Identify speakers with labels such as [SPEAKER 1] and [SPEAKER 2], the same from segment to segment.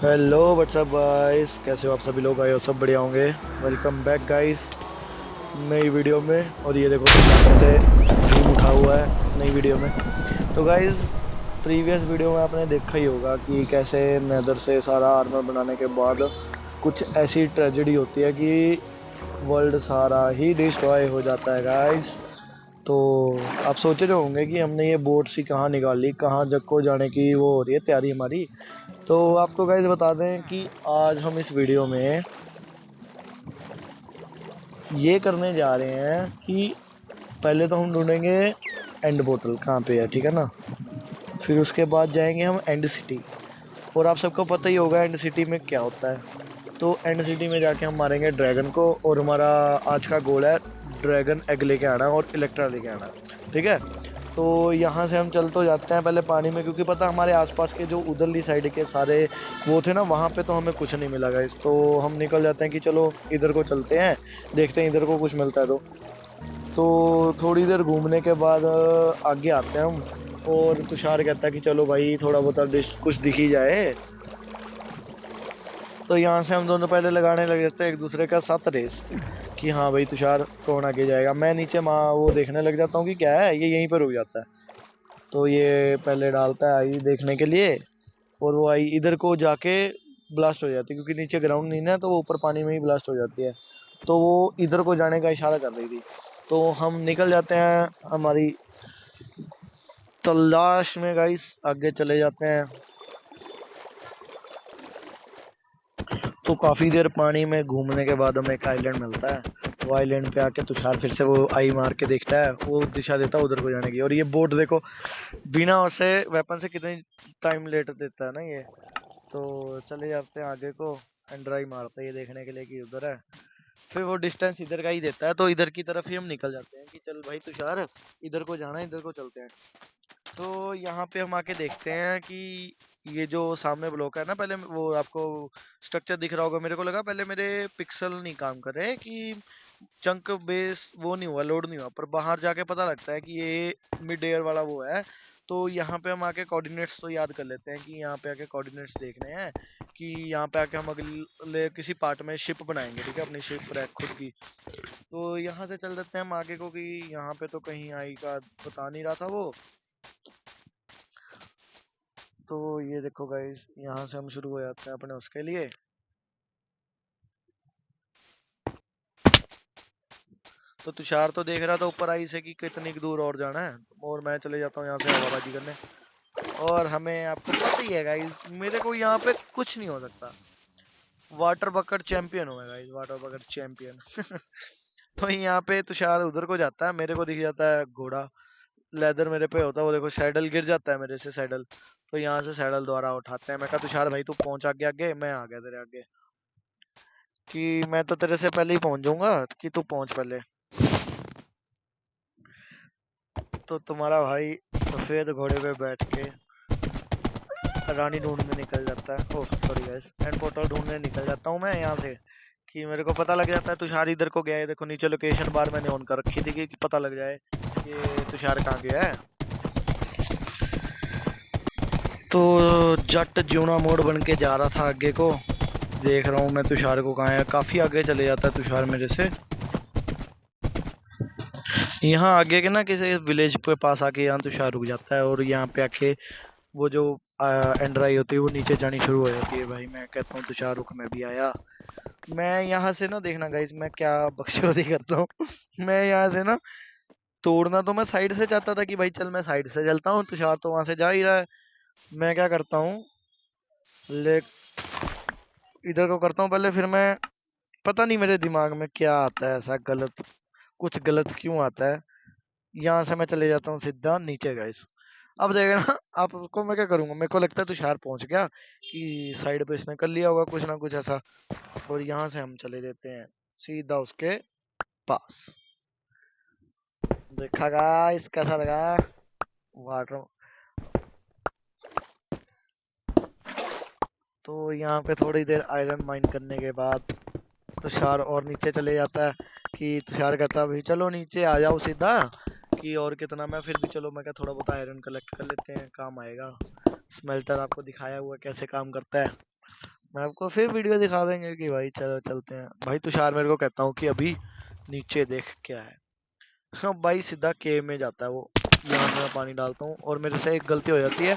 [SPEAKER 1] Hello what's up guys, कैसे हो आप सभी लोग? आए हो सब बढ़िया होंगे। वेलकम बैक गाइस नई वीडियो में। और ये देखो तुषार कैसे ड्रीम उठा हुआ है नई वीडियो में। तो गाइस प्रीवियस वीडियो में आपने देखा ही होगा कि कैसे नेदर से सारा आर्मर बनाने के बाद कुछ ऐसी ट्रेजेडी होती है कि वर्ल्ड सारा ही डिस्ट्रॉय हो जाता है गाइस। तो आप सोच रहे होंगे कि हमने ये बोट सी कहाँ निकाली, कहाँ जग को जाने की वो हो रही है तैयारी हमारी। तो आपको गाइस बता दें कि आज हम इस वीडियो में ये करने जा रहे हैं कि पहले तो हम ढूंढेंगे एंड पोर्टल कहाँ पे है, ठीक है ना। फिर उसके बाद जाएंगे हम एंड सिटी। और आप सबको पता ही होगा एंड सिटी में क्या होता है। तो एंड सिटी में जाके हम मारेंगे ड्रैगन को। और हमारा आज का गोल है ड्रैगन एग लेके आना और इलेक्ट्रा लेके आना, ठीक है। तो यहाँ से हम चल तो जाते हैं पहले पानी में, क्योंकि पता हमारे आसपास के जो उधरली साइड के सारे वो थे ना, वहाँ पे तो हमें कुछ नहीं मिला गाइस। तो हम निकल जाते हैं कि चलो इधर को चलते हैं, देखते हैं इधर को कुछ मिलता है तो थोड़ी देर घूमने के बाद आगे आते हैं हम। और तुषार कहता है कि चलो भाई थोड़ा बहुत कुछ दिख ही जाए। तो यहाँ से हम दोनों पहले लगाने लग जाते हैं एक दूसरे का साथ रेस, कि हाँ भाई तुषार कौन आगे जाएगा। मैं नीचे माँ वो देखने लग जाता हूँ कि क्या है, ये यहीं पर रुक जाता है। तो ये पहले डालता है आई देखने के लिए। और वो आई इधर को जाके ब्लास्ट हो जाती है, क्योंकि नीचे ग्राउंड नहीं ना, तो वो ऊपर पानी में ही ब्लास्ट हो जाती है। तो वो इधर को जाने का इशारा कर रही थी। तो हम निकल जाते हैं हमारी तलाश में गाइस, आगे चले जाते हैं। तो काफी देर पानी में घूमने के बाद हमें एक आइलैंड मिलता है। वो आइलैंड पे आके तुषार फिर से वो आई मार के देखता है, वो दिशा देता है उधर को जाने की। और ये बोट देखो बिना उससे वेपन से कितनी टाइम लेट देता है ना ये। तो चले जाते हैं आगे को। एंड्राई मारता है ये देखने के लिए कि उधर है। फिर वो डिस्टेंस इधर का ही देता है, तो इधर की तरफ ही हम निकल जाते हैं कि चल भाई तुषार इधर को जाना है, इधर को चलते हैं। तो यहाँ पे हम आके देखते हैं कि ये जो सामने ब्लॉक है ना, पहले वो आपको स्ट्रक्चर दिख रहा होगा। मेरे को लगा पहले मेरे पिक्सल नहीं काम कर रहे कि चंक बेस वो नहीं हुआ, लोड नहीं हुआ, पर बाहर जाके पता लगता है कि ये मिड एयर वाला वो है। तो यहाँ पे हम आके कोऑर्डिनेट्स तो याद कर लेते हैं कि यहाँ पे आके कोऑर्डिनेट्स देखने हैं कि यहाँ पे आके हम अगले किसी पार्ट में शिप बनाएंगे, ठीक है, अपनी शिप रैक खुद की। तो यहाँ से चल देते हैं हम आगे को कि यहाँ पे तो कहीं आई का बता नहीं रहा था वो। तो ये देखो गाइस यहाँ से हम शुरू हो जाते हैं अपने उसके लिए। तो तुषार तो देख रहा था ऊपर आई से कि कितनी दूर और जाना है, और मैं चले जाता हूँ यहाँ से हवाबाजी करने। और हमें आपको पता ही है गाइस, मेरे को यहाँ पे कुछ नहीं हो सकता। वाटर बकेट चैंपियन हूँ मैं गाइस, वाटर बकेट चैंपियन। तो यहाँ पे तुषार उधर को जाता है, मेरे को दिख जाता है घोड़ा लेदर मेरे पे होता है, वो देखो सैडल गिर जाता है मेरे से सैडल। तो यहाँ से सैडल द्वारा उठाते हैं। मैं कहा तुषार भाई तू पहुंच आगे, आगे मैं आ गया तेरे आगे, कि मैं तो तेरे से पहले ही पहुंच जाऊंगा, कि तू पहुंच पहले। तो तुम्हारा भाई सफेद घोड़े पे बैठ के रानी ढूंढने निकल जाता है। Oh sorry guys, and portal ढूंढने निकल जाता हूँ मैं यहाँ से, कि मेरे को पता लग जाता है तुषार इधर को गया है। देखो नीचे लोकेशन बार मैंने ऑन कर रखी थी कि पता लग जाए कि तुषार कहाँ गया है। तो जट ज्यूना मोड़ बन के जा रहा था आगे को, देख रहा हूँ मैं तुषार को कहाँ है। काफी आगे चले जाता है तुषार मेरे से। यहाँ आगे के ना किसी विलेज के पास आके यहाँ तुषार रुक जाता है, और यहाँ पे आके वो जो एंड्राई होती है वो नीचे जानी शुरू हो जाती है। भाई मैं कहता हूँ तुषार रुक, मैं भी आया। मैं यहाँ से ना देखना गाइस मैं क्या बकचोदी करता हूँ। मैं यहाँ से ना तोड़ना तो मैं साइड से चाहता था कि भाई चल मैं साइड से चलता हूँ, तुषार तो वहां से जा ही रहा है। मैं क्या करता हूँ, ले इधर को करता हूँ पहले, फिर मैं पता नहीं मेरे दिमाग में क्या आता है ऐसा गलत, कुछ गलत क्यों आता है। यहाँ से मैं चले जाता हूँ सीधा नीचे गाइस। अब देखना आपको मैं क्या करूंगा, मेरे को लगता है तुषार पहुंच गया कि साइड पे इसने कर लिया होगा कुछ ना कुछ ऐसा। और यहाँ से हम चले देते हैं सीधा उसके पास। देखा गाइस कैसा लगा वाटर। तो यहाँ पे थोड़ी देर आयरन माइन करने के बाद तुषार और नीचे चले जाता है, कि तुषार कहता है भाई चलो नीचे आ जाओ सीधा, कि और कितना। मैं फिर भी चलो मैं क्या थोड़ा बहुत आयरन कलेक्ट कर लेते हैं, काम आएगा। स्मेल्टर आपको दिखाया हुआ कैसे काम करता है। मैं आपको फिर वीडियो दिखा देंगे कि भाई चलो चलते हैं। भाई तुषार मेरे को कहता हूँ कि अभी नीचे देख क्या है। हाँ भाई सीधा केव में जाता है वो, यहाँ पे मैं पानी डालता हूँ और मेरे से एक गलती हो जाती है,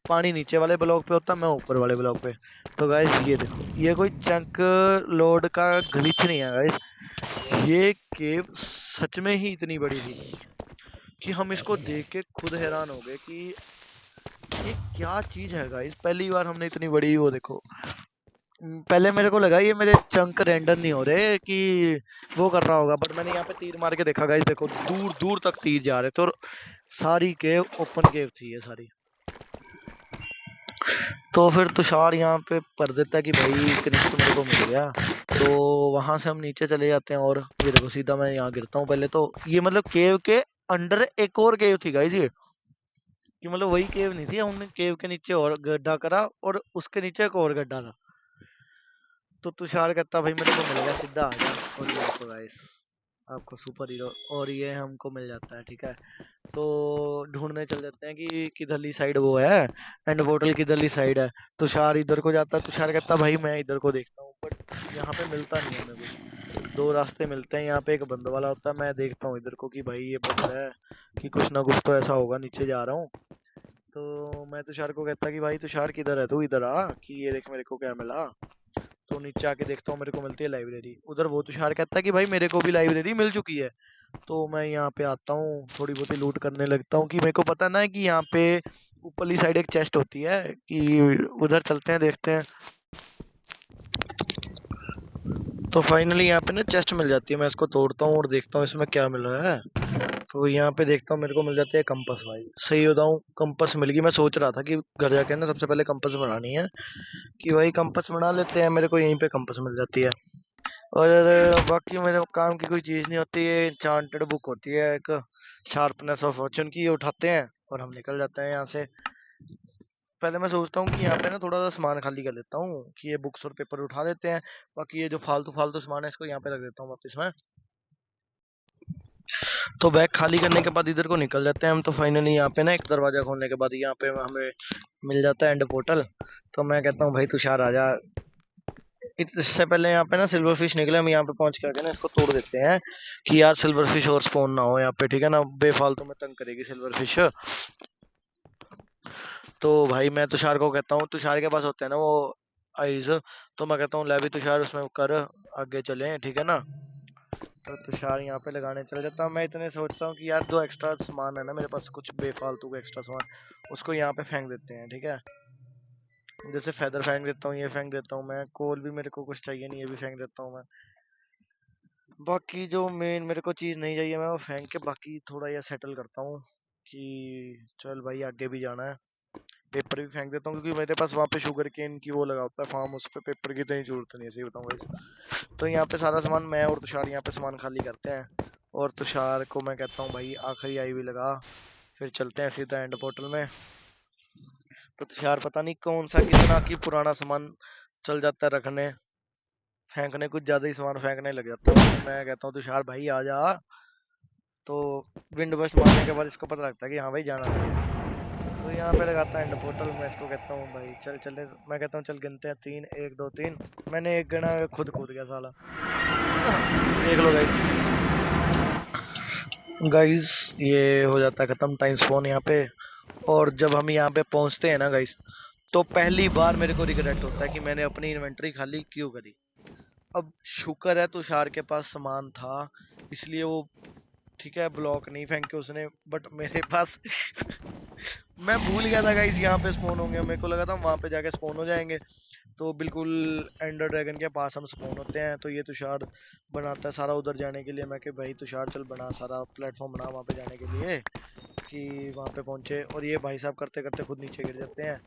[SPEAKER 1] पानी नीचे वाले ब्लॉक पे होता है, मैं ऊपर वाले ब्लॉक पे। तो गाइस ये देखो, ये कोई चंक लोड का ग्लिच नहीं है गाइस, ये केव सच में ही इतनी बड़ी थी कि हम इसको देख के खुद हैरान हो गए कि ये क्या चीज है गाइस। पहली बार हमने इतनी बड़ी, वो देखो, पहले मेरे को लगा ये मेरे चंक रेंडर नहीं हो रहे कि वो कर रहा होगा, बट मैंने यहाँ पे तीर मार के देखा गाइस, देखो दूर दूर तक तीर जा रहे थे और सारी केव ओपन केव थी ये सारी। तो फिर तुषार यहाँ पे कर देता है कि भाई कनेक्ट तो मेरे को मिल गया। तो वहां से हम नीचे चले जाते हैं और ये देखो सीधा मैं यहाँ गिरता हूँ। पहले तो ये मतलब केव के अंडर एक और केव थी गाइस ये, कि मतलब वही केव नहीं थी, हमने केव के नीचे और गड्ढा करा और उसके नीचे एक और गड्ढा था। तो तुषार कहता भाई मेरे को मिल गया, सीधा आ जा। और ये देखो गाइस आपको सुपर हीरो, और ये हमको मिल जाता है, ठीक है। तो ढूंढने चल जाते हैं कि किधरली साइड वो है, एंड पोर्टल किधरली साइड है। तुषार इधर को जाता है, तुषार कहता भाई मैं इधर को देखता हूँ, बट यहाँ पे मिलता नहीं है हमें कुछ। दो रास्ते मिलते हैं, यहाँ पे एक बंद वाला होता है, मैं देखता हूँ इधर को कि भाई ये बंद है, कि कुछ ना कुछ तो ऐसा होगा, नीचे जा रहा हूँ। तो मैं तुषार को कहता कि भाई तुषार किधर है तू, इधर आ कि ये देख मेरे को क्या मिला। तो नीचे आके देखता हूँ, मेरे को मिलती है लाइब्रेरी। उधर वो तुषार कहता है कि भाई मेरे को भी लाइब्रेरी मिल चुकी है। तो मैं यहाँ पे आता हूँ, थोड़ी बहुत ही लूट करने लगता हूँ, कि मेरे को पता ना है कि यहाँ पे ऊपरली साइड एक चेस्ट होती है, कि उधर चलते हैं देखते हैं। तो फाइनली यहाँ पे ना चेस्ट मिल जाती है, मैं इसको तोड़ता हूँ और देखता हूँ इसमें क्या मिल रहा है। तो यहाँ पे देखता हूँ मेरे को मिल जाती है कंपास। भाई सही बताऊँ, कंपास मिल गई। मैं सोच रहा था कि घर जाके ना सबसे पहले कंपास बनानी है, कि भाई कंपास बना लेते हैं, मेरे को यहीं पे कंपास मिल जाती है। और बाकी मेरे काम की कोई चीज़ नहीं होती, ये एन्चांटेड बुक होती है एक, शार्पनेस ऑफ फॉर्चून की। ये उठाते हैं और हम निकल जाते हैं यहाँ से। पहले मैं सोचता हूँ कि यहाँ पे ना थोड़ा सा सामान खाली कर लेता हूँ, कि ये बुक्स और पेपर उठा लेते हैं, बाकी ये जो फालतू फालतू सामान है इसको यहाँ पे रख देता हूँ वापस में। तो बैग खाली करने के बाद इधर को निकल जाते हैं हम। तो फाइनली यहाँ पे ना एक दरवाजा खोलने के बाद यहाँ पे हमें मिल जाता है एंड पोर्टल। तो मैं कहता हूँ भाई तुषार आजा। इससे पहले यहाँ पे ना सिल्वर फिश निकले, हम यहाँ पे पहुंच के आके ना इसको तोड़ देते हैं, कि यार सिल्वर फिश और स्पॉन ना हो यहाँ पे, ठीक है ना, बेफालतू में तंग करेगी सिल्वर फिश। तो भाई मैं तुषार को कहता हूँ, तुषार के पास होते हैं ना वो आइज, तो मैं कहता हूँ ले भी तुषार उसमें कर, आगे चले, ठीक है ना। तो तुषार यहाँ पे लगाने चले जाता हूँ। मैं इतने सोचता हूँ कि यार दो एक्स्ट्रा सामान है ना मेरे पास, कुछ बेफालतू का एक्स्ट्रा सामान, उसको यहाँ पे फेंक देते हैं, ठीक है। जैसे फेदर फेंक देता हूँ, ये फेंक देता हूँ मैं, कोल भी मेरे को कुछ चाहिए नहीं, ये भी फेंक देता हूँ मैं। बाकी जो मेन मेरे को चीज़ नहीं चाहिए मैं वो फेंक के बाकी थोड़ा ये सेटल करता हूँ, कि चल भाई आगे भी जाना है। पेपर भी फेंक देता हूँ, क्योंकि मेरे पास वहाँ पे शुगर केन की वो लगा होता है फार्म, उस पर पेपर की इतनी जरूरत नहीं है, सही बताऊँ गाइस। तो यहाँ पे सारा सामान मैं और तुषार यहाँ पे सामान खाली करते हैं, और तुषार को मैं कहता हूँ भाई आखिरी आई भी लगा, फिर चलते हैं सीधा एंड पोर्टल में। तो तुषार पता नहीं कौन सा कितना की पुराना सामान चल जाता है रखने, फेंकने कुछ ज्यादा ही सामान फेंकने लग जाता है। मैं कहता हूँ तुषार भाई आ जा। तो विंड बस्ट मारने के बाद इसको पता लगता है कि हाँ भाई जाना भी है। तो यहाँ पे लगाता है एंड पोर्टल, मैं इसको कहता हूँ भाई चल चले, मैं कहता हूँ चल गिनते हैं तीन, एक दो तीन। मैंने एक गिना, खुद कूद गया साला। देख लो गाइस, गाइस ये हो जाता है खत्म टाइम स्पॉन यहाँ पे। और जब हम यहाँ पे पहुंचते हैं ना गाइस, तो पहली बार मेरे को रिग्रेट होता है कि मैंने अपनी इन्वेंटरी खाली क्यों करी। अब शुक्र है तुषार के पास सामान था, इसलिए वो ठीक है ब्लॉक नहीं फेंके उसने, बट मेरे पास मैं भूल गया था गाइस यहाँ पे स्पॉन होंगे, मेरे को लगा था वहां पे जाके स्पॉन हो जाएंगे। तो बिल्कुल एंडर ड्रैगन के पास हम स्पॉन होते हैं, तो ये तुषार बनाता है सारा उधर जाने के लिए। मैं कि भाई तुषार चल बना सारा प्लेटफॉर्म बना वहां पे जाने के लिए, कि वहां पे पहुंचे। और ये भाई साहब करते करते खुद नीचे गिर जाते हैं।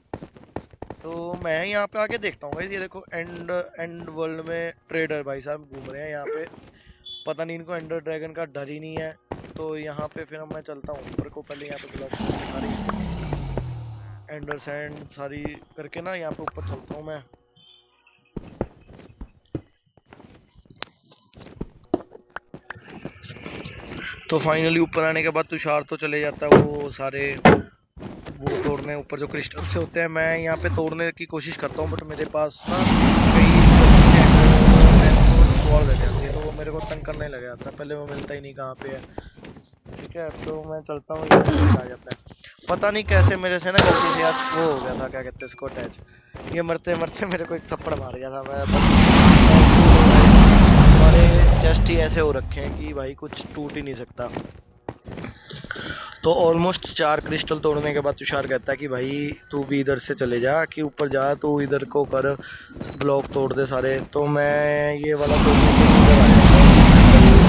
[SPEAKER 1] तो मैं यहाँ पे आके देखता हूँ गाइस, ये देखो एंड एंड वर्ल्ड में ट्रेडर भाई साहब घूम रहे हैं यहाँ पे, पता नहीं इनको एंडर ड्रैगन का डर ही नहीं है। तो यहाँ पे फिर मैं चलता हूँ ऊपर को, पहले यहाँ पे ब्लॉक सारी एंडर सैंड सारी करके ना यहाँ पे ऊपर चलता हूँ मैं। तो फाइनली ऊपर आने के बाद तुषार तो चले जाता है वो सारे वो तोड़ने ऊपर जो क्रिस्टल से होते हैं, मैं यहाँ पे तोड़ने की कोशिश करता हूँ, बट मेरे पास ना कई स्वॉर्ड लग जाती है, तो वो मेरे को तंग करने लग जाता है। पहले वो मिलता ही नहीं कहाँ पे है। ठीक है, तो मैं चलता हूँ, ये आ जाता है। पता नहीं कैसे मेरे से ना गलती से यार वो हो गया था, क्या कहते हैं इसको, अटैच। ये मरते मरते मेरे को एक थप्पड़ मार गया था। मैं हमारे चेस्ट ही ऐसे हो रखे हैं कि भाई कुछ टूट ही नहीं सकता। तो ऑलमोस्ट 4 क्रिस्टल तोड़ने के बाद तुषार कहता है कि भाई तू भी इधर से चले जा, कि ऊपर जा, तू इधर को कर, ब्लॉक तोड़ दे सारे। तो मैं ये वाला तोड़ने के लिए इधर आ जाता हूँ,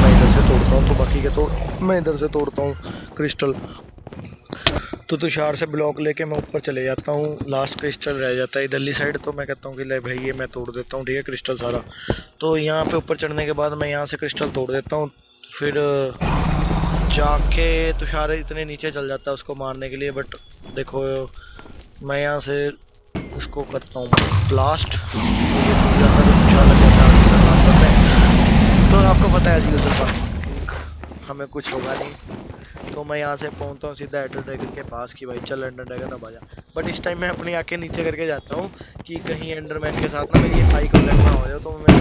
[SPEAKER 1] मैं इधर से तोड़ता हूँ, तो बाकी के तो मैं इधर से तोड़ता हूँ क्रिस्टल। तो तुषार से ब्लॉक लेके मैं ऊपर चले जाता हूँ। लास्ट क्रिस्टल रह जाता है इधरली साइड, तो मैं कहता हूँ कि ले भाई ये मैं तोड़ देता हूँ, ठीक है, क्रिस्टल सारा। तो यहाँ पे ऊपर चढ़ने के बाद मैं यहाँ से क्रिस्टल तोड़ देता हूँ। फिर जाके तुषार इतने नीचे चल जाता है उसको मारने के लिए, बट देखो मैं यहाँ से उसको करता हूँ ब्लास्ट, ये टूट जाता है, तो तुषार लग जाता है। तो आपको पता है ऐसी हमें कुछ होगा नहीं। तो मैं यहाँ से पहुँचता हूँ सीधा एंडर ड्रैगन के पास, कि भाई चल एंडर ड्रैगन अब आ जा। बट इस टाइम मैं अपनी आंखें नीचे करके जाता हूँ कि कहीं एंडरमैन के साथ ना मेरी आई कॉन्टैक्ट ना हो जाए, तो मैं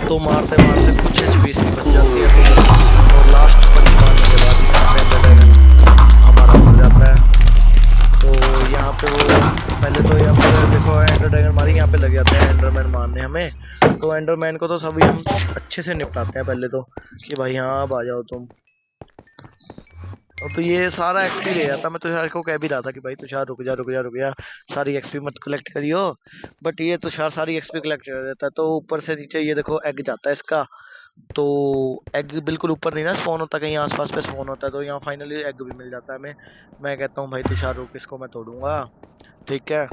[SPEAKER 1] तो मारते मारते कुछ एचपी से बच जाती है, और लास्ट पंच मारने के बाद यहाँ पे एंडर ड्रैगन हमारा मर जाता है। तो यहाँ पे वो पहले तो यहाँ पे देखो एंडर ड्रैगन मारी, यहाँ पे लग जाते हैं एंडरमैन मारने हमें। तो एंडरमैन को तो सभी हम अच्छे से निपटाते हैं पहले तो, कि भाई हाँ अब आ जाओ तुम। तो ये सारा एक्सपी ले जाता। मैं तुषार को कह भी रहा था कि भाई तुषार रुक जा रुक जा रुक जा, सारी एक्सपी मत कलेक्ट करियो, बट ये तुषार सारी एक्सपी कलेक्ट कर देता है। तो ऊपर से नीचे ये देखो एग जाता है इसका। तो एग बिल्कुल ऊपर नहीं ना स्पॉन होता, कहीं आसपास पे स्पॉन होता है। तो यहाँ फाइनली एग भी मिल जाता है हमें। मैं कहता हूँ भाई तुषार रुक, इसको मैं तोड़ूंगा। ठीक है,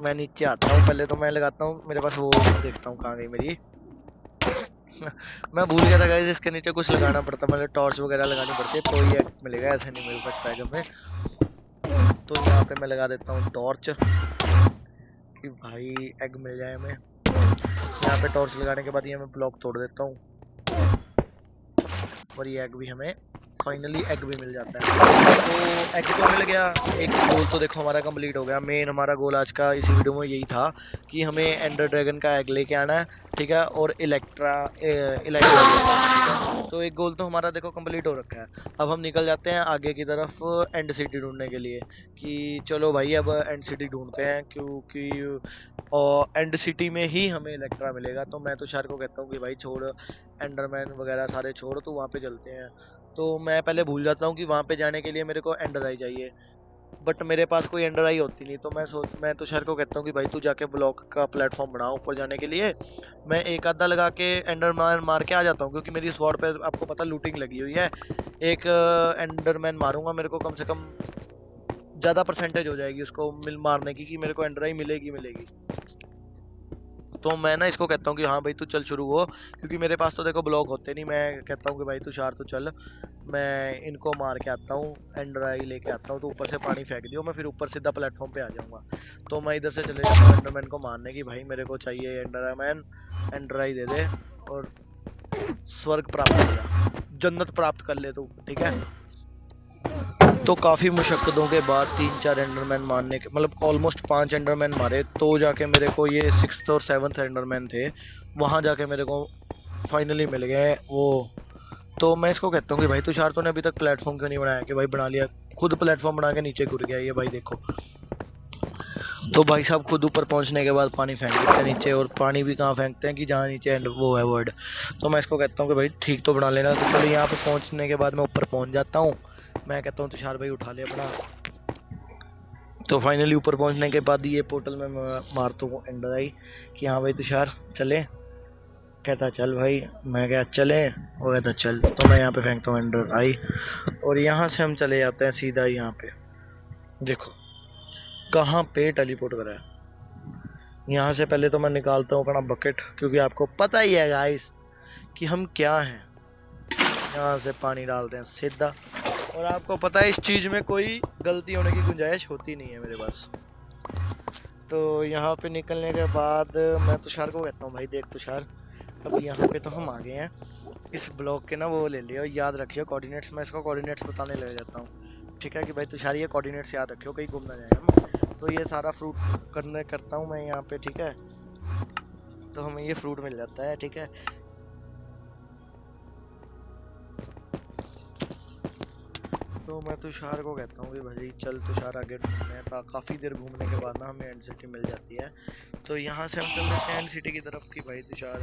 [SPEAKER 1] मैं नीचे आता हूँ, पहले तो मैं लगाता हूँ, मेरे पास वो देखता हूँ कहाँ गई मेरी मैं भूल गया था गाइस, इसके नीचे कुछ लगाना पड़ता, मतलब टॉर्च वगैरह लगानी पड़ती है, तो ये मिलेगा, ऐसे नहीं मिल सकता है हमें। तो यहाँ पे मैं लगा देता हूँ टॉर्च, कि भाई एग मिल जाए हमें। यहाँ पे टॉर्च लगाने के बाद ये मैं ब्लॉक तोड़ देता हूँ, और ये एग भी हमें फाइनली एग भी मिल जाता है। तो एग तो मिल गया, एक गोल तो देखो हमारा कंप्लीट हो गया। मेन हमारा गोल आज का इसी वीडियो में यही था कि हमें एंडर ड्रैगन का एग लेके आना है, ठीक है, और इलेक्ट्रा। तो एक गोल तो हमारा देखो कंप्लीट हो रखा है। अब हम निकल जाते हैं आगे की तरफ एंड सिटी ढूंढने के लिए, कि चलो भाई अब एंड सिटी ढूंढते हैं, क्योंकि और एंड सिटी में ही हमें इलेक्ट्रा मिलेगा। तो मैं तुषार को कहता हूँ कि भाई छोड़ एंडरमैन वगैरह सारे छोड़, तो वहाँ पे चलते हैं। तो मैं पहले भूल जाता हूँ कि वहाँ पे जाने के लिए मेरे को एंडर आई चाहिए, बट मेरे पास कोई एंडर आई होती नहीं। तो मैं तुषार को कहता हूँ कि भाई तू जाके ब्लॉक का प्लेटफॉर्म बना ऊपर जाने के लिए। मैं एक आधा लगा के एंडरमैन मार के आ जाता हूँ, क्योंकि मेरी स्वॉर्ड पे आपको पता लूटिंग लगी हुई है। एक एंडरमैन मारूंगा, मेरे को कम से कम ज़्यादा परसेंटेज हो जाएगी उसको मिल मारने की, कि मेरे को एंडर आई मिलेगी मिलेगी। तो मैं ना इसको कहता हूँ कि हाँ भाई तू चल शुरू हो, क्योंकि मेरे पास तो देखो ब्लॉक होते नहीं। मैं कहता हूँ कि भाई तुषार तू चल, मैं इनको मार के आता हूँ, एंडराई लेके आता हूँ, तो ऊपर से पानी फेंक दियो, मैं फिर ऊपर सीधा प्लेटफॉर्म पे आ जाऊंगा। तो मैं इधर से चले जाता हूँ एंडरमैन को मारने की, भाई मेरे को चाहिए एंडरमैन, एंडराई दे दे, और स्वर्ग प्राप्त हो जा, जन्नत प्राप्त कर ले तू, ठीक है। तो काफ़ी मुशक्क़तों के बाद 3-4 एंडरमैन मारने के, मतलब ऑलमोस्ट 5 एंडरमैन मारे, तो जाके मेरे को ये 6th और 7th एंडरमैन थे, वहाँ जाके मेरे को फाइनली मिल गए वो। तो मैं इसको कहता हूँ कि भाई तुषार तूने अभी तक प्लेटफॉर्म क्यों नहीं बनाया, कि भाई बना लिया, खुद प्लेटफॉर्म बना के नीचे गिर गया ये भाई देखो। तो भाई साहब खुद ऊपर पहुंचने के बाद पानी फेंक देते हैं नीचे, और पानी भी कहाँ फेंकते हैं कि जहाँ नीचे एंड वो है वर्ड। तो मैं इसको कहता हूँ कि भाई ठीक तो बना लेना। तो चलो यहाँ पे पहुंचने के बाद मैं ऊपर पहुंच जाता हूँ। मैं कहता हूँ तुषार भाई उठा ले अपना। तो फाइनली ऊपर पहुंचने के बाद ये पोर्टल में मारता हूँ एंडर आई, कि हाँ भाई तुषार चले। कहता चल भाई, मैं क्या चले, वो कहता चल। तो मैं यहाँ पे फेंकता हूँ एंडर आई, और यहाँ से हम चले जाते हैं सीधा यहाँ पे। देखो कहाँ पे टेलीपोर्ट करा है। यहाँ से पहले तो मैं निकालता हूँ अपना बकेट, क्योंकि आपको पता ही है गाइस कि हम क्या हैं। यहाँ से पानी डालते हैं सीधा, और आपको पता है इस चीज में कोई गलती होने की गुंजाइश होती नहीं है मेरे पास। तो यहाँ पे निकलने के बाद मैं तुषार को कहता हूँ भाई देख तुषार, अब यहाँ पे तो हम आ गए हैं। इस ब्लॉक के ना वो ले लियो, याद रखियो कोऑर्डिनेट्स। मैं इसको कोऑर्डिनेट्स बताने लग जाता हूँ, ठीक है कि भाई तुषार ये कोऑर्डिनेट्स याद रखियो, कहीं घूम ना जाए हम। तो ये सारा फ्रूट करता हूँ मैं यहाँ पे, ठीक है। तो हमें ये फ्रूट मिल जाता है, ठीक है। तो मैं तुषार को कहता हूँ कि भाई चल तुषार आगे ढूंढते हैं। काफ़ी देर घूमने के बाद ना हमें एंड सिटी मिल जाती है। तो यहाँ से हम चल देते हैं एंड सिटी की तरफ कि भाई तुषार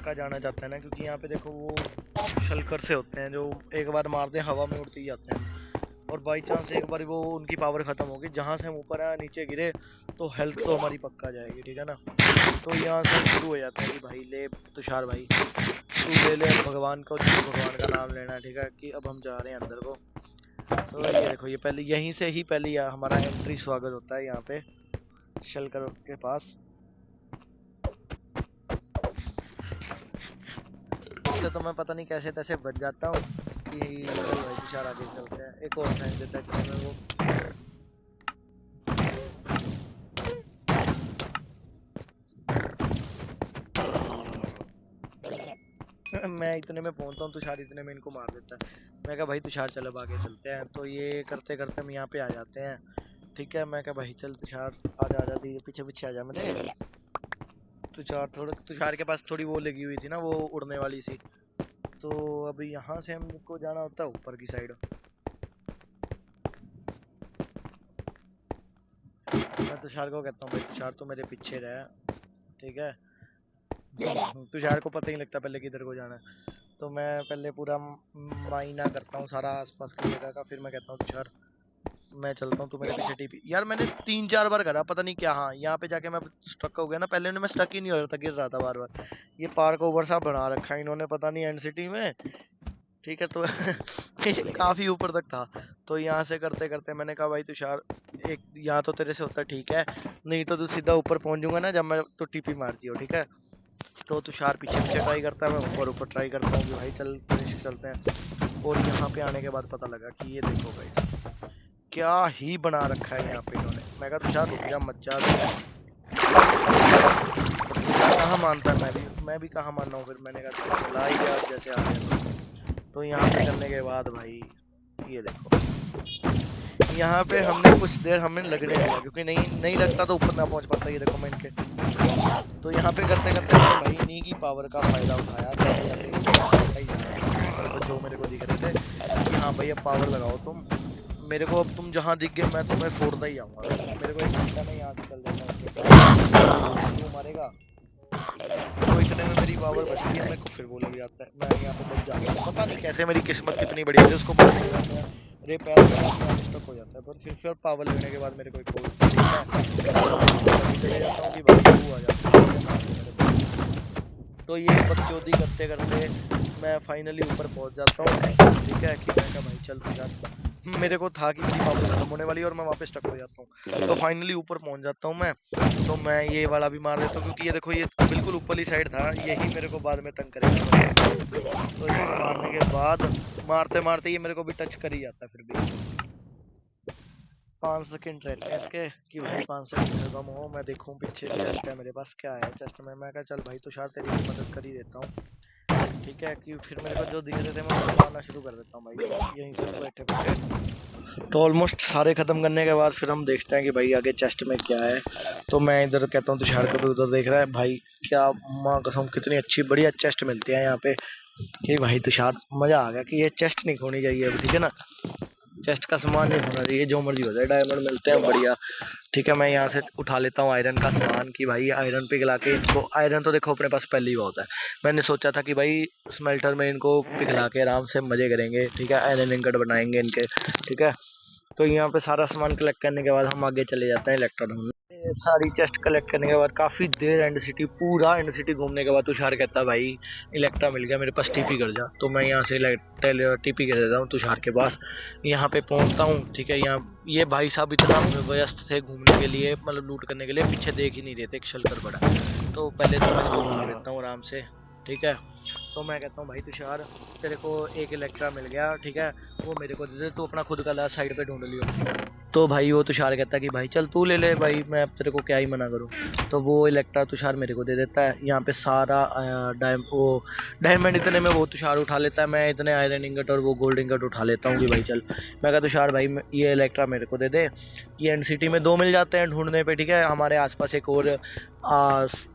[SPEAKER 1] का जाना चाहता है ना, क्योंकि यहाँ पे देखो वो शलकर से होते हैं जो एक बार मारते हैं हवा में उड़ते ही जाते हैं। और बाई चांस एक बार वो उनकी पावर खत्म होगी, जहाँ से हम ऊपर आए नीचे गिरे तो हेल्थ तो हमारी पक्का जाएगी, ठीक है ना। तो यहाँ से शुरू हो जाता है कि भाई ले तुषार भाई तू ले ले भगवान का, भगवान का नाम लेना, ठीक है कि अब हम जा रहे हैं अंदर को। तो ये देखो ये पहले यहीं से ही पहले हमारा एंट्री स्वागत होता है यहाँ पे शलकर के पास। इससे तो मैं पता नहीं कैसे तैसे बच जाता हूँ कि चल भाई तुषार आगे चलते हैं। एक और टाइम देता है कि हमें वो मैं इतने में पहुंचता हूँ, तुषार इतने में इनको मार देता है। मैं कहा भाई तुषार चलो आगे चलते हैं। तो ये करते करते हम यहाँ पे आ जाते हैं, ठीक है। मैं कहा भाई चल तुषार आजा आजा धीरे पीछे पीछे आ जा मेरे। तुषार के पास थोड़ी वो लगी हुई थी ना, वो उड़ने वाली सी। तो अभी यहाँ से हमको जाना होता है ऊपर की साइड। मैं तुषार को कहता हूँ भाई तुषार तो मेरे पीछे रहे, ठीक है। तुषार को पता ही लगता पहले किधर को जाना है। तो मैं पहले पूरा मायना करता हूँ सारा आसपास की जगह का, फिर मैं कहता हूँ तुषार मैं चलता हूँ, तू मेरे पीछे टीपी। यार मैंने 3-4 बार करा पता नहीं क्या, हाँ यहाँ पे जाके मैं स्टक हो गया ना। पहले मैं स्टक ही नहीं हो रहा था, गिर रहा था बार बार। ये पार्क ओवर सा बना रखा है इन्होंने पता नहीं एंड सिटी में, ठीक है। तो काफी ऊपर तक था। तो यहाँ से करते करते मैंने कहा भाई तुषार एक यहाँ तो तेरे से होता ठीक है, नहीं तो तू सीधा ऊपर पहुंच जाऊंगा ना जब मैं तो टीपी मारती हो, ठीक है। तो तुषार पीछे पीछे ट्राई करता है, मैं ऊपर ऊपर ट्राई करता हूँ कि भाई चल चलते हैं। और यहाँ पे आने के बाद पता लगा कि ये देखो भाई क्या ही बना रखा है यहाँ पे इन्होंने। मैं कहा तुषार रुक जा मत जा। कहाँ मानता है, मैं भी कहाँ मान रहा हूँ। फिर मैंने कहा चला ही गया जैसे आ गया। तो यहाँ पे करने के बाद भाई ये देखो यहाँ पे हमने कुछ देर हमें लगने दिया, क्योंकि नहीं नहीं लगता तो ऊपर ना पहुंच पाता। ये देखो मैं इनके तो यहाँ पे करते करते भाई इन्हीं की पावर का फायदा उठाया जो मेरे को दिख रहे थे कि हाँ भाई अब पावर लगाओ तुम मेरे को। अब तुम जहाँ दिख गए मैं तुम्हें फोड़ता ही आऊंगा। मेरे को एक घंटा में यहाँ से चल जाता है मारेगा। तो इतने में मेरी पावर बचती है, मेरे को फिर वो लग जाता है, मैं यहाँ पे बच जाता हूँ। पता नहीं कैसे मेरी किस्मत कितनी बढ़िया है, उसको मार दिया जाता है, मेरे पैर में स्टक हो जाता है। पर फिर पावर लगने के बाद मेरे को एक तो ये बकचोदी करते करते मैं फाइनली ऊपर पहुंच जाता हूँ, ठीक है। कि मैं क्या भाई चल तू जा, मेरे को था कि मेरी पावर खत्म होने वाली है और मैं वापस स्टक हो जाता हूँ। तो फाइनली ऊपर पहुंच जाता हूँ मैं। तो मैं ये वाला भी मार देता हूँ, क्योंकि ये देखो ये बिल्कुल ऊपरली साइड था, यही मेरे को बाद में तंग करेगा। तो इसको मारने के बाद मारते मारते ये मेरे को भी टच कर ही जाता है। फिर भी 5 सेकंड रहते हैं इसके कि भाई 5 सेकंड खत्म हो, मैं देखूं पीछे चेस्ट है मेरे पास क्या है चेस्ट में। मैं कहा चल भाई तुषार तेरी मदद कर ही देता हूँ, ठीक है। कि फिर मेरे को जो दिख रहे थे मैं मारना शुरू कर देता हूँ भाई यहीं से बैठे बैठे। तो ऑलमोस्ट सारे खत्म करने के बाद फिर हम देखते हैं कि भाई आगे चेस्ट में क्या है। तो मैं इधर कहता हूँ तुषार को, तो उधर देख रहा है भाई क्या माँ कसम कितनी अच्छी बढ़िया चेस्ट मिलती है यहाँ पे कि भाई तुषार मजा आ गया कि ये चेस्ट नहीं खोनी चाहिए अब, ठीक है ना। चेस्ट का सामान नहीं होना चाहिए, जो मर्जी हो जाए, डायमंड मिलते हैं बढ़िया, ठीक है। मैं यहाँ से उठा लेता हूँ आयरन का सामान कि भाई आयरन पिघला के इनको, आयरन तो देखो अपने पास पहले ही बहुत है। मैंने सोचा था कि भाई स्मेल्टर में इनको पिघला के आराम से मजे करेंगे, ठीक है। आयरन इंगट बनाएंगे इनके, ठीक है। तो यहाँ पे सारा सामान कलेक्ट करने के बाद हम आगे चले जाते हैं इलेक्ट्रा ढूंढने। सारी चेस्ट कलेक्ट करने के बाद काफी देर एंड सिटी, पूरा एंड सिटी घूमने के बाद तुषार कहता भाई इलेक्ट्रा मिल गया मेरे पास, टीपी कर जा। तो मैं यहाँ से टीपी कर देता हूँ तुषार के पास। यहाँ पे पहुँचता हूँ, ठीक है। यहाँ ये भाई साहब इतना व्यस्त थे घूमने के लिए, मतलब लूट करने के लिए, पीछे देख ही नहीं रहे थे एक शलकर बड़ा। तो पहले तो मैं इसको मार देता हूँ आराम से, ठीक है। तो मैं कहता हूँ भाई तुषार तेरे को एक इलेक्ट्रा मिल गया, ठीक है, वो मेरे को दे दे, तू अपना खुद का साइड पे ढूंढ लियो। तो भाई वो तुषार कहता है कि भाई चल तू ले ले भाई, मैं अब तेरे को क्या ही मना करूँ। तो वो इलेक्ट्रा तुषार मेरे को दे देता है। यहाँ पे सारा वो डायमंड इतने में वो तुषार उठा लेता है, मैं इतने आयरन इंगट और वो गोल्ड इंगट उठा लेता हूँ कि भाई चल। मैं कहा तुषार भाई ये इलेक्ट्रा मेरे को दे दे। ये एन सिटी में 2 मिल जाते हैं ढूंढने पे, ठीक है। हमारे आसपास एक और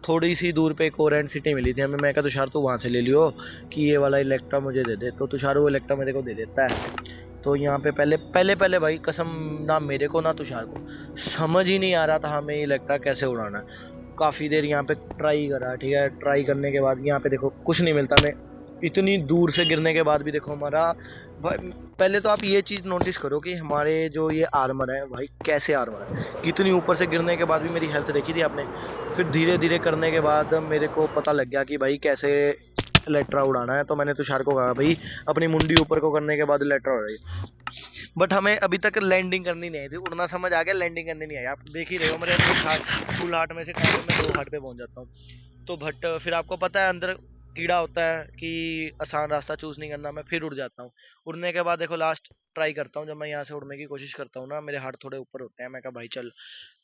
[SPEAKER 1] थोड़ी सी दूर पे एक और एन सिटी मिली थी हमें। मैं कहा तुषार तू वहाँ से ले लियो कि ये वाला इलेक्ट्रा मुझे दे दे। तो तुषार वो इलेक्ट्रा मेरे को दे देता है। तो यहाँ पे पहले पहले पहले भाई कसम, ना मेरे को ना तुषार को समझ ही नहीं आ रहा था हमें इलेक्ट्रा कैसे उड़ाना है। काफ़ी देर यहाँ पे ट्राई करा, ठीक है। ट्राई करने के बाद यहाँ पे देखो कुछ नहीं मिलता। मैं इतनी दूर से गिरने के बाद भी देखो हमारा भाई, पहले तो आप ये चीज़ नोटिस करो कि हमारे जो ये आर्मर है भाई, कैसे आर्मर है, कितनी ऊपर से गिरने के बाद भी मेरी हेल्थ देखी थी आपने। फिर धीरे धीरे करने के बाद मेरे को पता लग गया कि भाई कैसे इलेक्ट्रा उड़ाना है। तो मैंने तुषार को कहा भाई अपनी मुंडी ऊपर को करने के बाद इलेक्ट्रा उड़ाई। बट हमें अभी तक लैंडिंग करनी नहीं आई थी, उड़ना समझ आ गया, लैंडिंग करनी नहीं आई। आप देख ही रहे हो मेरे फुल हार्ट में से काफी मैं 2 हार्ट पे पहुंच जाता हूँ। तो बट फिर आपको पता है अंदर कीड़ा होता है कि आसान रास्ता चूज नहीं करना, मैं फिर उड़ जाता हूँ। उड़ने के बाद देखो लास्ट ट्राई करता हूँ, जब मैं यहाँ से उड़ने की कोशिश करता हूँ ना, मेरे हार्ट थोड़े ऊपर होते हैं। मैं कहा भाई चल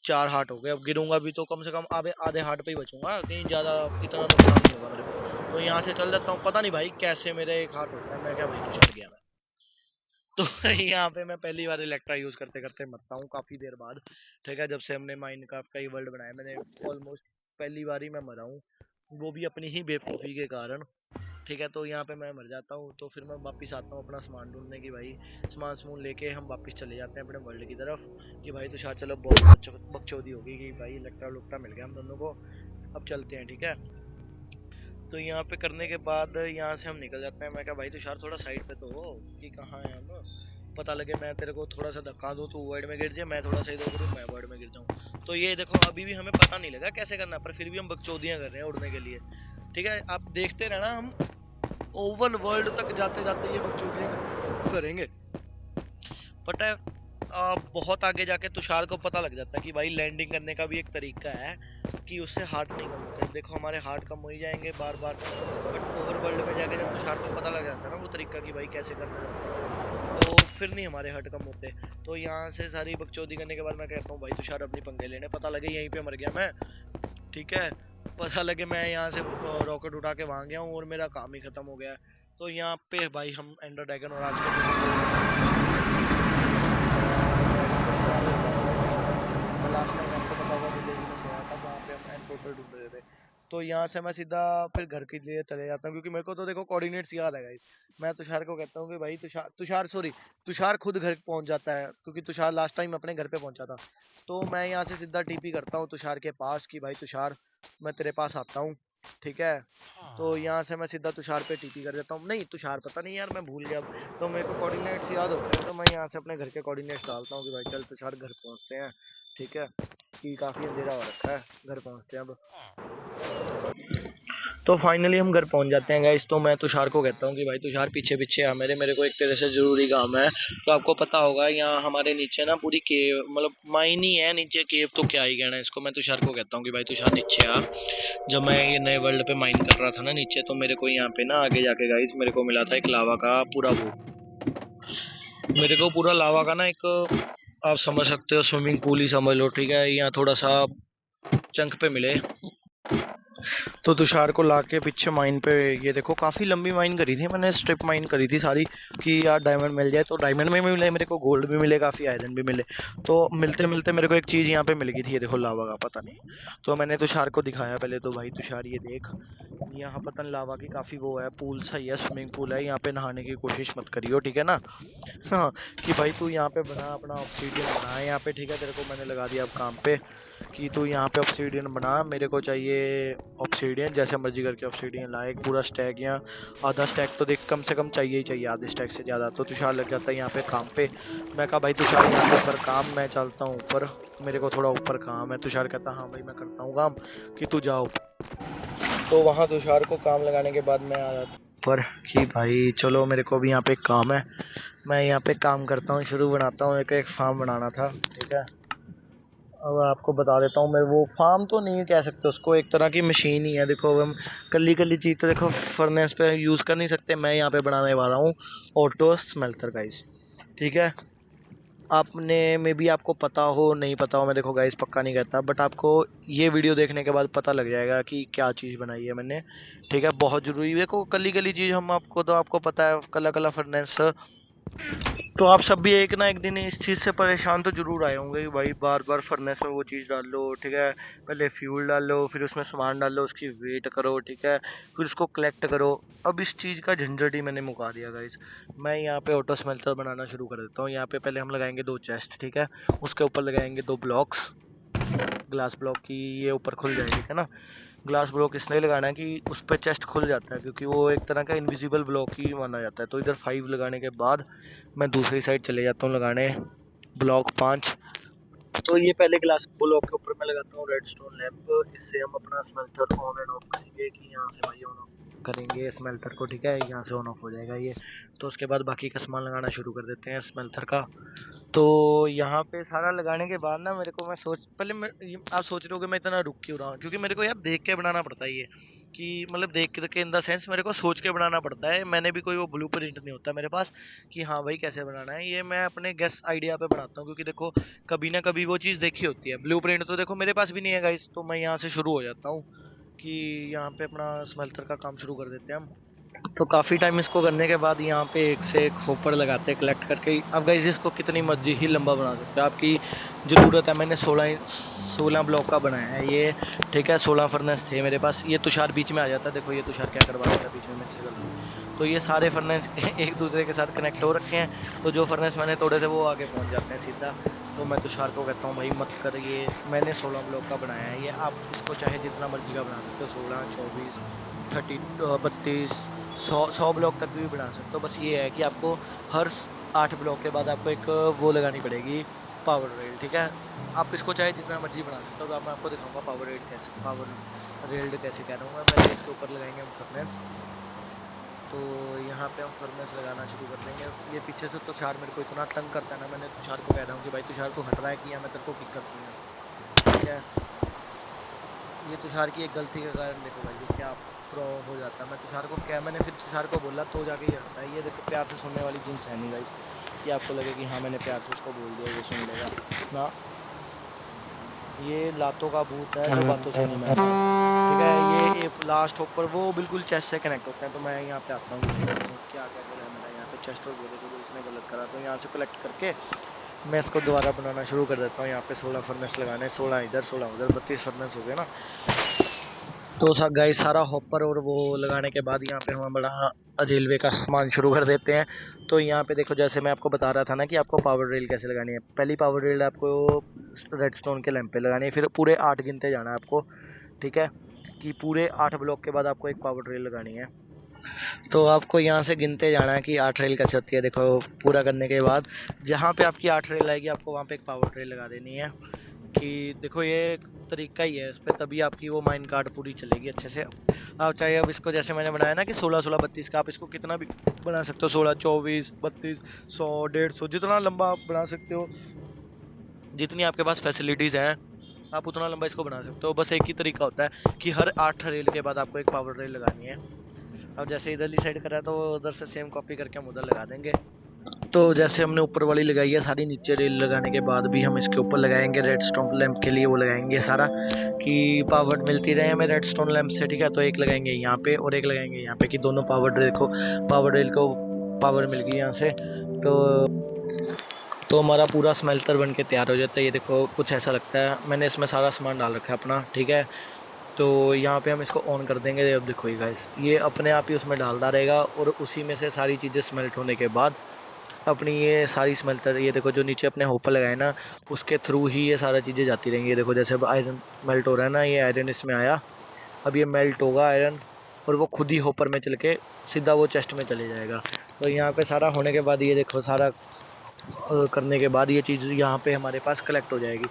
[SPEAKER 1] 4 हार्ट हो गए, अब गिरूंगा भी तो कम से कम आधे आधे हार्ट पे ही बचूंगा, कहीं ज्यादा इतना नुकसान नहीं होगा मेरे को। तो यहाँ से चल जाता हूँ, पता नहीं भाई कैसे मेरे एक हार्ट होता है। मैं क्या भाई तो चल गया मैं। तो यहाँ पे मैं पहली बार इलेक्ट्रा यूज करते करते मरता हूँ काफी देर बाद, ठीक है। जब से हमने माइनक्राफ्ट का ये वर्ल्ड बनाया मैंने ऑलमोस्ट पहली बार ही मैं मरा हूँ, वो भी अपनी ही बेवकूफ़ी के कारण, ठीक है। तो यहाँ पे मैं मर जाता हूँ। तो फिर मैं वापस आता हूँ अपना सामान ढूंढने की भाई, सामान समून लेके हम वापस चले जाते हैं अपने वर्ल्ड की तरफ कि भाई तो शायद चलो बहुत बकचोदी होगी कि भाई इलेक्ट्रा लुक्ट्रा मिल गया हम दोनों को, अब चलते हैं, ठीक है। तो यहाँ पे करने के बाद यहाँ से हम निकल जाते हैं। मैं कहा भाई तुषार थोड़ा साइड पे तो हो कि कहाँ है हम, पता लगे मैं तेरे को थोड़ा सा धक्का दूँ तू वर्ड में गिर जाए, मैं थोड़ा सा इधर करूँ मैं वर्ड में गिर जाऊँ। तो ये देखो अभी भी हमें पता नहीं लगा कैसे करना, पर फिर भी हम बकचोदियाँ कर रहे हैं उड़ने के लिए, ठीक है। आप देखते रहना, हम ओवल वर्ल्ड तक जाते जाते ये बकचोदियाँ करेंगे। पता है बहुत आगे जाके तुषार को पता लग जाता है कि भाई लैंडिंग करने का भी एक तरीका है कि उससे हार्ट नहीं कम होते। देखो हमारे हार्ट कम हो ही जाएंगे बार बार, बट ओवर वर्ल्ड में जाके जब तुषार को पता लग जाता है ना वो तरीका कि भाई कैसे करना है, तो फिर नहीं हमारे हार्ट कम होते। तो यहाँ से सारी बकचोदी करने के बाद मैं कहता हूँ भाई तुषार अपनी पंगे लेने, पता लगे यहीं पे मर गया मैं, ठीक है। पता लगे मैं यहाँ से रॉकेट उठा के वहां गया हूँ और मेरा काम ही खत्म हो गया। तो यहाँ पे भाई हम एंडर ड्रैगन और आज लास्ट टाइम आपको पता होगा विलेज में सोया था, वहाँ पे हम एनकोडर ढूंढ रहे थे। तो यहाँ से मैं सीधा फिर घर के लिए चले जाता हूँ, क्योंकि मेरे को तो देखो कोऑर्डिनेट्स याद है गाइस। मैं तुषार को कहता हूँ कि भाई तुषार सॉरी, तुषार खुद घर पहुँच जाता है, क्योंकि तुषार लास्ट टाइम अपने घर पे पहुँचा था। तो मैं यहाँ से सीधा टीपी करता हूँ तुषार के पास कि भाई तुषार मैं तेरे पास आता हूँ, ठीक है। तो यहाँ से मैं सीधा तुषार पे टीपी कर देता हूँ। नहीं तुषार पता नहीं यार मैं भूल गया अब, तो मेरे को कोऑर्डिनेट्स याद होते हैं, तो मैं यहाँ से अपने घर के कोऑर्डिनेट्स डालता हूँ कि भाई चल तुषार घर पहुँचते हैं, ठीक है, कि काफ़ी अंधेरा हो रखा है, घर पहुँचते हैं अब। तो फाइनली हम घर पहुंच जाते हैं गाइस। तो मैं तुषार को कहता हूँ कि भाई तुषार पीछे पीछे आ मेरे को एक तेरे से ज़रूरी काम है। तो आपको पता होगा यहाँ हमारे नीचे ना पूरी केव, मतलब माइन ही है नीचे, केव तो क्या ही कहना है इसको। मैं तुषार को कहता हूँ कि भाई तुषार नीचे आ। जब मैं ये नए वर्ल्ड पे माइन कर रहा था ना नीचे, तो मेरे को यहाँ पे ना आगे जाके गाइस मेरे को मिला था एक लावा का पूरा वो, मेरे को पूरा लावा का ना एक, आप समझ सकते हो स्विमिंग पूल ही समझ लो, ठीक है। यहाँ थोड़ा सा चंक पे मिले। तो तुषार को ला के पीछे माइन पे, ये देखो काफ़ी लंबी माइन करी थी मैंने, स्ट्रिप माइन करी थी सारी कि यार डायमंड मिल जाए। तो डायमंड में भी मिले मेरे को, गोल्ड भी मिले, काफ़ी आयरन भी मिले। तो मिलते मिलते मेरे को एक चीज़ यहाँ पे मिल गई थी, ये देखो लावा का, पता नहीं। तो मैंने तुषार को दिखाया पहले, तो भाई तुषार ये देख, यहाँ पता नहीं लावा की काफ़ी वो है, पूल सही है, स्विमिंग पूल है, यहाँ पे नहाने की कोशिश मत करियो, ठीक है ना। हाँ, कि भाई तू यहाँ पे बना अपना ऑब्सीडियन बना यहाँ पे, ठीक है। तेरे को मैंने लगा दिया अब काम पे कि तू यहाँ पे ऑब्सीडियन बना, मेरे को चाहिए ऑब्सीडियन, जैसे मर्जी करके ऑब्सीडियन ला, एक पूरा स्टैक या आधा स्टैक तो देख कम से कम चाहिए ही चाहिए, आधे स्टैक से ज़्यादा। तो तुषार लग जाता है यहाँ पे काम पे। मैं कहा भाई तुषार यहाँ पे ऊपर काम, मैं चलता हूँ ऊपर, मेरे को थोड़ा ऊपर काम है। तुषार कहता हाँ भाई मैं करता हूँ काम, कि तू जाओ। तो वहाँ तुषार को काम लगाने के बाद मैं आ जाता हूँ ऊपर कि भाई चलो मेरे को भी यहाँ पे काम है। मैं यहाँ पे काम करता हूँ, शुरू बनाता हूँ, एक एक फार्म बनाना था, ठीक है। अब आपको बता देता हूँ मैं, वो फार्म तो नहीं कह सकते उसको, एक तरह की मशीन ही है। देखो अब हम कली कली चीज़ तो देखो फर्नेस पे यूज़ कर नहीं सकते। मैं यहाँ पे बनाने वाला हूँ ऑटो स्मेल्टर गाइस, ठीक है। आपने में भी आपको पता हो नहीं पता हो, मैं देखो गाइस पक्का नहीं कहता, बट आपको ये वीडियो देखने के बाद पता लग जाएगा कि क्या चीज़ बनाई है मैंने, ठीक है। बहुत ज़रूरी, देखो कली कली चीज़ हम आपको तो आपको पता है, कला कला फर्नेस। तो आप सब भी एक ना एक दिन इस चीज़ से परेशान तो जरूर आए होंगे कि भाई बार बार फर्नेस में वो चीज़ डाल लो, ठीक है। पहले फ्यूल डाल लो, फिर उसमें सामान डाल लो, उसकी वेट करो, ठीक है, फिर उसको कलेक्ट करो। अब इस चीज़ का झंझट ही मैंने मुका दिया गाइस। मैं यहाँ पे ऑटो स्मेल्टर बनाना शुरू कर देता हूँ। यहाँ पे पहले हम लगाएंगे 2 चेस्ट, ठीक है। उसके ऊपर लगाएंगे 2 ब्लॉक्स, ग्लास ब्लॉक की ये ऊपर खुल जाएगी, है ना। ग्लास ब्लॉक इसलिए लगाना है कि उस पर चेस्ट खुल जाता है, क्योंकि वो एक तरह का इनविजिबल ब्लॉक ही माना जाता है। तो इधर 5 लगाने के बाद मैं दूसरी साइड चले जाता हूँ लगाने ब्लॉक 5। तो ये पहले ग्लास ब्लॉक के ऊपर मैं लगाता हूँ रेडस्टोन लैंप। इससे हम अपना स्मेल्टर ऑन एंड ऑफ करेंगे कि यहाँ से भाई ऑन ऑफ करेंगे स्मेल्टर को, ठीक है, यहाँ से ऑन ऑफ हो जाएगा ये। तो उसके बाद बाकी का सामान लगाना शुरू कर देते हैं स्मेल्टर का। तो यहाँ पे सारा लगाने के बाद ना मेरे को, मैं सोच पहले आप सोच रहे हो कि मैं इतना रुक क्यों रहा हूँ, क्योंकि मेरे को यार देख के बनाना पड़ता है ये, कि मतलब देख के इन द सेंस मेरे को सोच के बनाना पड़ता है। मैंने भी कोई वो ब्लू प्रिंट नहीं होता मेरे पास कि हाँ भाई कैसे बनाना है, ये मैं अपने गेस आइडिया पे बनाता हूँ। क्योंकि देखो कभी ना कभी वो चीज़ देखी होती है, ब्लू प्रिंट तो देखो मेरे पास भी नहीं है गाइस। तो मैं यहाँ से शुरू हो जाता हूँ कि यहाँ पे अपना स्मेल्टर का काम शुरू कर देते हैं हम। तो काफ़ी टाइम इसको करने के बाद यहाँ पे एक से एक होपर लगाते हैं कलेक्ट करके। अब गाइस इसको कितनी मर्जी ही लंबा बना सकते हो, आपकी ज़रूरत है। मैंने 16 ब्लॉक का बनाया है ये, ठीक है। 16 फर्नेस थे मेरे पास। ये तुषार बीच में आ जाता है, देखो ये तुषार क्या करवा रहा था बीच में मेरे से गलती। तो ये सारे फर्नेस एक दूसरे के साथ कनेक्ट हो रखे हैं। तो जो फर्नेस मैंने तोड़े थे वो आगे पहुँच जाते हैं सीधा। तो मैं तुषार को कहता हूँ भाई मत कर, ये मैंने 16 ब्लॉक का बनाया है, ये आप इसको चाहे जितना मर्जी का बना सकते हो, 16, 24, 30, 32, 100 ब्लॉक तक भी बना सकते हो। बस ये है कि आपको हर 8 ब्लॉक के बाद आपको एक वो लगानी पड़ेगी, पावर रेल, ठीक है। आप इसको चाहे जितना मर्जी बना सकते हो। तो अब मैं आपको दिखाऊंगा पावर रेल्ड कैसे कह रहा हूँ मैं। पहले इसके ऊपर लगाएंगे हम फर्नेस। तो यहाँ पे हम फर्नेस लगाना शुरू कर देंगे। ये पीछे से तुषार मेरे को इतना तंग करता है ना, मैंने तुषार को कह रहा हूँ कि भाई तुषार तू हट रहा है कि या मैं तेरे को किक कर दूँगा, ठीक है। ये तुषार की एक गलती के कारण देखो भाई ये क्या प्रो हो जाता है। मैं तुषार को क्या, मैंने फिर तुषार को बोला तो जाके ये होता है। ये देखो प्यार से सुनने वाली जिन्स है नहीं गाइस, कि आपको लगे कि हाँ मैंने प्यार से उसको बोल दिया ये सुन लेगा ना। ये लातों का भूत है जो बातों से नहीं मानता, ठीक है। ये लास्ट ऊपर वो बिल्कुल चेस्ट से कनेक्ट होते हैं। तो मैं यहाँ पे आता हूँ, क्या क्या करा है मैंने यहाँ पे, चेस्ट और बोले तो इसने गलत करा। तो यहाँ से कलेक्ट करके मैं इसको दोबारा बनाना शुरू कर देता हूँ। यहाँ पे 16 फर्नेस लगाने, 16 इधर 16 उधर, 32 फर्नेस हो गए ना। तो गाइस सारा हॉपर और वो लगाने के बाद यहाँ पे हम बड़ा रेलवे का सामान शुरू कर देते हैं। तो यहाँ पे देखो जैसे मैं आपको बता रहा था ना कि आपको पावर रेल कैसे लगानी है। पहली पावर रेल आपको रेडस्टोन के लैंप पे लगानी है, फिर पूरे 8 गिनते जाना है आपको, ठीक है। कि पूरे 8 ब्लॉक के बाद आपको एक पावर रेल लगानी है। तो आपको यहाँ से गिनते जाना है कि 8 रेल कैसे होती है। देखो पूरा करने के बाद जहाँ पे आपकी 8 रेल आएगी आपको वहाँ पे एक पावर रेल लगा देनी है। कि देखो ये एक तरीका ही है इस पे, तभी आपकी वो माइन कार्ड पूरी चलेगी अच्छे से। आप चाहे अब इसको जैसे मैंने बनाया ना कि 16 16 32 का, आप इसको कितना भी बना सकते हो, 16 24 32 100 150, जितना लंबा आप बना सकते हो, जितनी आपके पास फैसिलिटीज़ हैं आप उतना लंबा इसको बना सकते हो। बस एक ही तरीका होता है कि हर 8 रेल के बाद आपको एक पावर रेल लगानी है। अब जैसे इधरली साइड करा है तो उधर से सेम कॉपी करके हम उधर लगा देंगे। तो जैसे हमने ऊपर वाली लगाई है सारी, नीचे रेल लगाने के बाद भी हम इसके ऊपर लगाएंगे रेड स्टोन लैंप के लिए वो लगाएंगे सारा, कि पावर मिलती रहे हमें रेड स्टोन लैंप से, ठीक है। तो एक लगाएंगे यहाँ पे और एक लगाएंगे यहाँ पे, कि दोनों पावर रेल को पावर मिल गई यहाँ से। तो हमारा पूरा स्मेल्टर बन के तैयार हो जाता है। ये देखो कुछ ऐसा लगता है, मैंने इसमें सारा सामान डाल रखा है अपना, ठीक है। तो यहाँ पे हम इसको ऑन कर देंगे। अब देखो ये गाइस ये अपने आप ही उसमें डालता रहेगा, और उसी में से सारी चीज़ें स्मेल्ट होने के बाद अपनी ये सारी स्मेल्टर, ये देखो जो नीचे अपने होपर लगाए ना उसके थ्रू ही ये सारी चीज़ें जाती रहेंगी। ये देखो जैसे अब आयरन मेल्ट हो रहा है ना, ये आयरन इसमें आया, अब ये मेल्ट होगा आयरन, और वो खुद ही होपर में चल के सीधा वो चेस्ट में चले जाएगा। तो यहाँ पे सारा होने के बाद ये देखो सारा करने के बाद ये चीज़ यहाँ पे हमारे पास कलेक्ट हो जाएगी।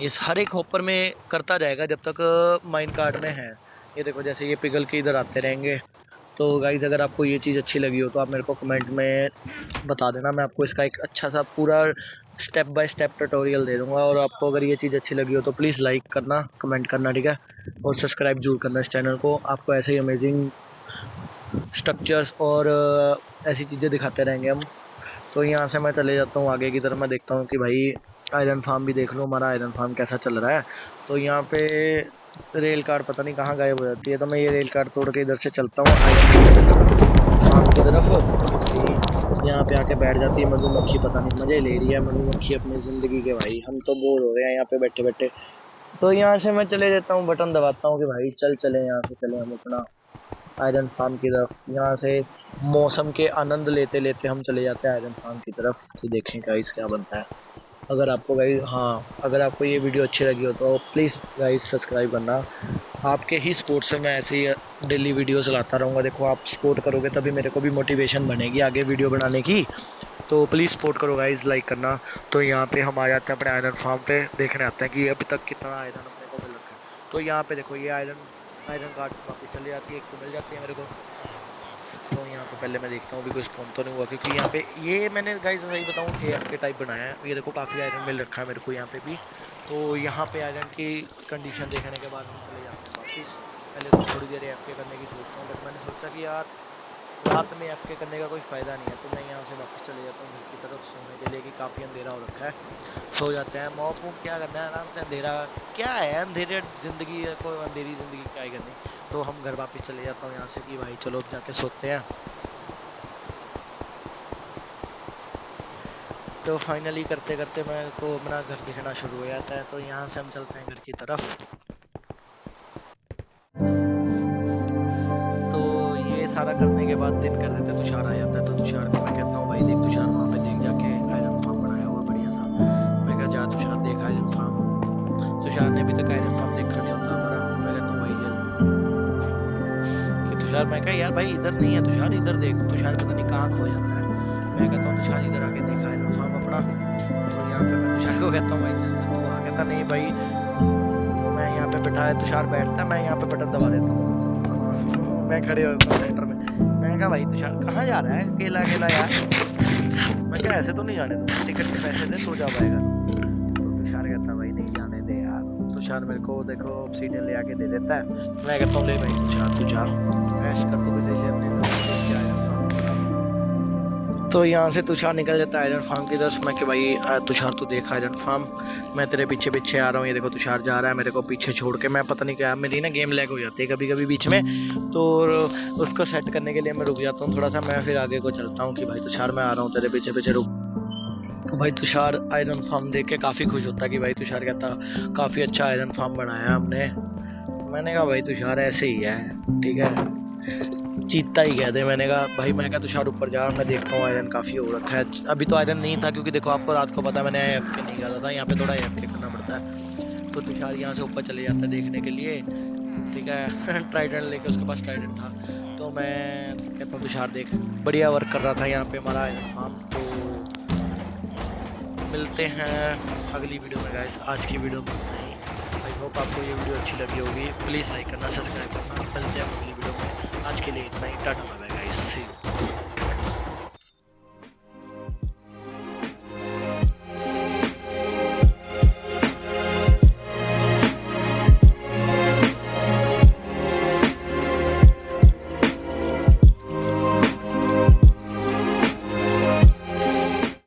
[SPEAKER 1] इस हर एक हॉपर में करता जाएगा जब तक माइन कार्ड में है। ये देखो जैसे ये पिघल के इधर आते रहेंगे, तो गाइज अगर आपको ये चीज़ अच्छी लगी हो तो आप मेरे को कमेंट में बता देना, मैं आपको इसका एक अच्छा सा पूरा स्टेप बाय स्टेप ट्यूटोरियल दे दूंगा। और आपको अगर ये चीज़ अच्छी लगी हो तो प्लीज़ लाइक करना, कमेंट करना, ठीक है, और सब्सक्राइब जरूर करना इस चैनल को। आपको ऐसे ही अमेजिंग स्ट्रक्चर्स और ऐसी चीज़ें दिखाते रहेंगे हम। तो यहाँ से मैं चले जाता हूँ आगे की तरफ, मैं देखता हूँ कि भाई आयरन फार्म भी देख लो, हमारा आयरन फार्म कैसा चल रहा है। तो यहाँ पे रेल कार पता नहीं कहाँ गायब हो जाती है, तो मैं ये रेल कार तोड़ के इधर से चलता हूँ आयरन फार्म की तरफ। भाई यहाँ पे आके बैठ जाती है मधुमक्खी, पता नहीं मजे ले रही है मधुमक्खी अपनी जिंदगी के। भाई हम तो बोर हो रहे हैं यहाँ पे बैठे बैठे। तो यहाँ से मैं चले जाता हूँ, बटन दबाता हूँ कि भाई चल चले, यहाँ से चले हम अपना आयरन फार्म की तरफ। यहाँ से मौसम के आनंद लेते लेते हम चले जाते हैं आयरन फार्म की तरफ। तो देखें गाइस क्या बनता है। अगर आपको गाइस, हाँ, अगर आपको ये वीडियो अच्छी लगी हो तो प्लीज़ गाइस सब्सक्राइब करना। आपके ही सपोर्ट से मैं ऐसे ही डेली वीडियोस लाता रहूँगा। देखो आप सपोर्ट करोगे तभी मेरे को भी मोटिवेशन बनेगी आगे वीडियो बनाने की। तो प्लीज़ सपोर्ट करो गाइस, लाइक करना। तो यहाँ पे हम आ जाते हैं अपने आयरन फार्म पे, देखने आते हैं कि अभी तक कितना आयरन अपने को मिल रखा है। तो यहाँ पे देखो ये आयरन आयरन कार्ड वापस चली जाती है, एक तो मिल जाती है मेरे को। तो यहाँ पे पहले मैं देखता हूँ भी कोई स्पॉन तो नहीं हुआ, क्योंकि यहाँ पे ये मैंने गाइस सही बताऊँ AF के टाइप बनाया है। ये देखो काफ़ी आयरन मिल रखा है मेरे को यहाँ पे भी। तो यहाँ पे आयरन की कंडीशन देखने के बाद हम चले जाते हैं वापस। पहले तो थोड़ी देर AFK करने की सोचता हूँ, बट मैंने सोचा कि यार रात में AFK करने का कोई फ़ायदा नहीं है। तो मैं यहाँ से वापस चले जाता हूँ घर की तरफ सोने के लिए, कि काफ़ी अंधेरा हो रखा है। सो जाते हैं, मॉप वॉप क्या करना है, आराम से। अंधेरा क्या है, अंधेरे ज़िंदगी है, कोई अंधेरी ज़िंदगी क्या ही करनी। तो हम घर वापस चले जाता हूँ यहाँ से कि भाई चलो अब जाके सोते हैं। तो फाइनली करते करते मेरे को अपना घर दिखना शुरू हो जाता है। तो यहाँ से हम चलते हैं घर की तरफ। तो ये सारा करने के बाद दिन कर देते तुषार आ जाता है। तो तुषार को मैं कहता हूँ भाई देख तुषार, वहाँ पे देख जाके आयरन फार्म बनाया हुआ बढ़िया सा। मैं कहा जा तुषार देख आयरन फार्म। तुषार ने अभी तक आयरन फार्म देखा नहीं होता हमारा। मैं कहता हूँ भाई कि तुषार, मैं कहा यार भाई इधर नहीं है तुषार, इधर देख। तुषार पता नहीं कहाँ खो जाता है। मैं कहता हूँ तुषार इधर आके देखा आयरन फार्म अपना। तो यहाँ पे मैं तुषार को कहता हूँ भाई चल चल, तो वहाँ कहता नहीं भाई मैं यहाँ पे बैठा है। तुषार बैठता है, मैं यहाँ पे बटन दबा देता हूँ। मैं खड़े होता हूँ सेंटर में। मैं कहा भाई तुषार कहाँ जा रहा है अकेला अकेला यार। मैं कहा ऐसे तो नहीं जाने दूंगा, टिकट के पैसे दे तो जा पाएगा। तो तुषार कहता भाई नहीं जाने दे यार। तुषार मेरे को देखो ऑब्सीडियन ले आके दे देता है। मैं कहता हूँ ले भाई तुषार तू जा, ऐश कर तू किसी लिए अपनी जिंदगी में आयरन फार्म की तरफ। तो यहाँ से तुषार निकल जाता है आयरन फार्म की तरफ। मैं कि भाई तुषार तू देख आयरन फार्म, मैं तेरे पीछे पीछे आ रहा हूँ। ये देखो तुषार जा रहा है मेरे को पीछे छोड़ के। मैं पता नहीं क्या मेरी ना गेम लैग हो जाती है कभी कभी बीच में, तो उसको सेट करने के लिए मैं रुक जाता हूँ थोड़ा सा। मैं फिर आगे को चलता हूँ कि भाई तुषार मैं आ रहा हूँ तेरे पीछे पीछे, रुक। तो भाई तुषार आयरन फार्म देख के काफ़ी खुश होता है कि भाई तुषार कहता काफ़ी अच्छा आयरन फार्म बनाया हमने। मैंने कहा भाई तुषार ऐसे ही है, ठीक है, चीता ही कह दे। मैंने कहा भाई, मैं कहा तुषार ऊपर जा, मैं देखता हूँ आयरन काफ़ी हो रखा है। अभी तो आयरन नहीं था क्योंकि देखो आपको रात को पता है मैंने AFK नहीं करा था, यहाँ पे थोड़ा AFK करना पड़ता है। तो तुषार यहाँ से ऊपर चले जाता है देखने के लिए, ठीक है। ट्राइडेंट लेके, उसके पास ट्राइडेंट था। तो मैं कहता हूँ तुषार देख बढ़िया वर्क कर रहा था यहाँ पे हमारा आयरन फार्म। तो मिलते हैं अगली वीडियो में गाइस। आज की वीडियो में इतना ही। आई होप आपको ये वीडियो अच्छी लगी होगी। प्लीज़ लाइक करना, सब्सक्राइब करना। मिलते हैं अगली वीडियो में। आज के लिए इतना ही, tata bye bye guys, see you.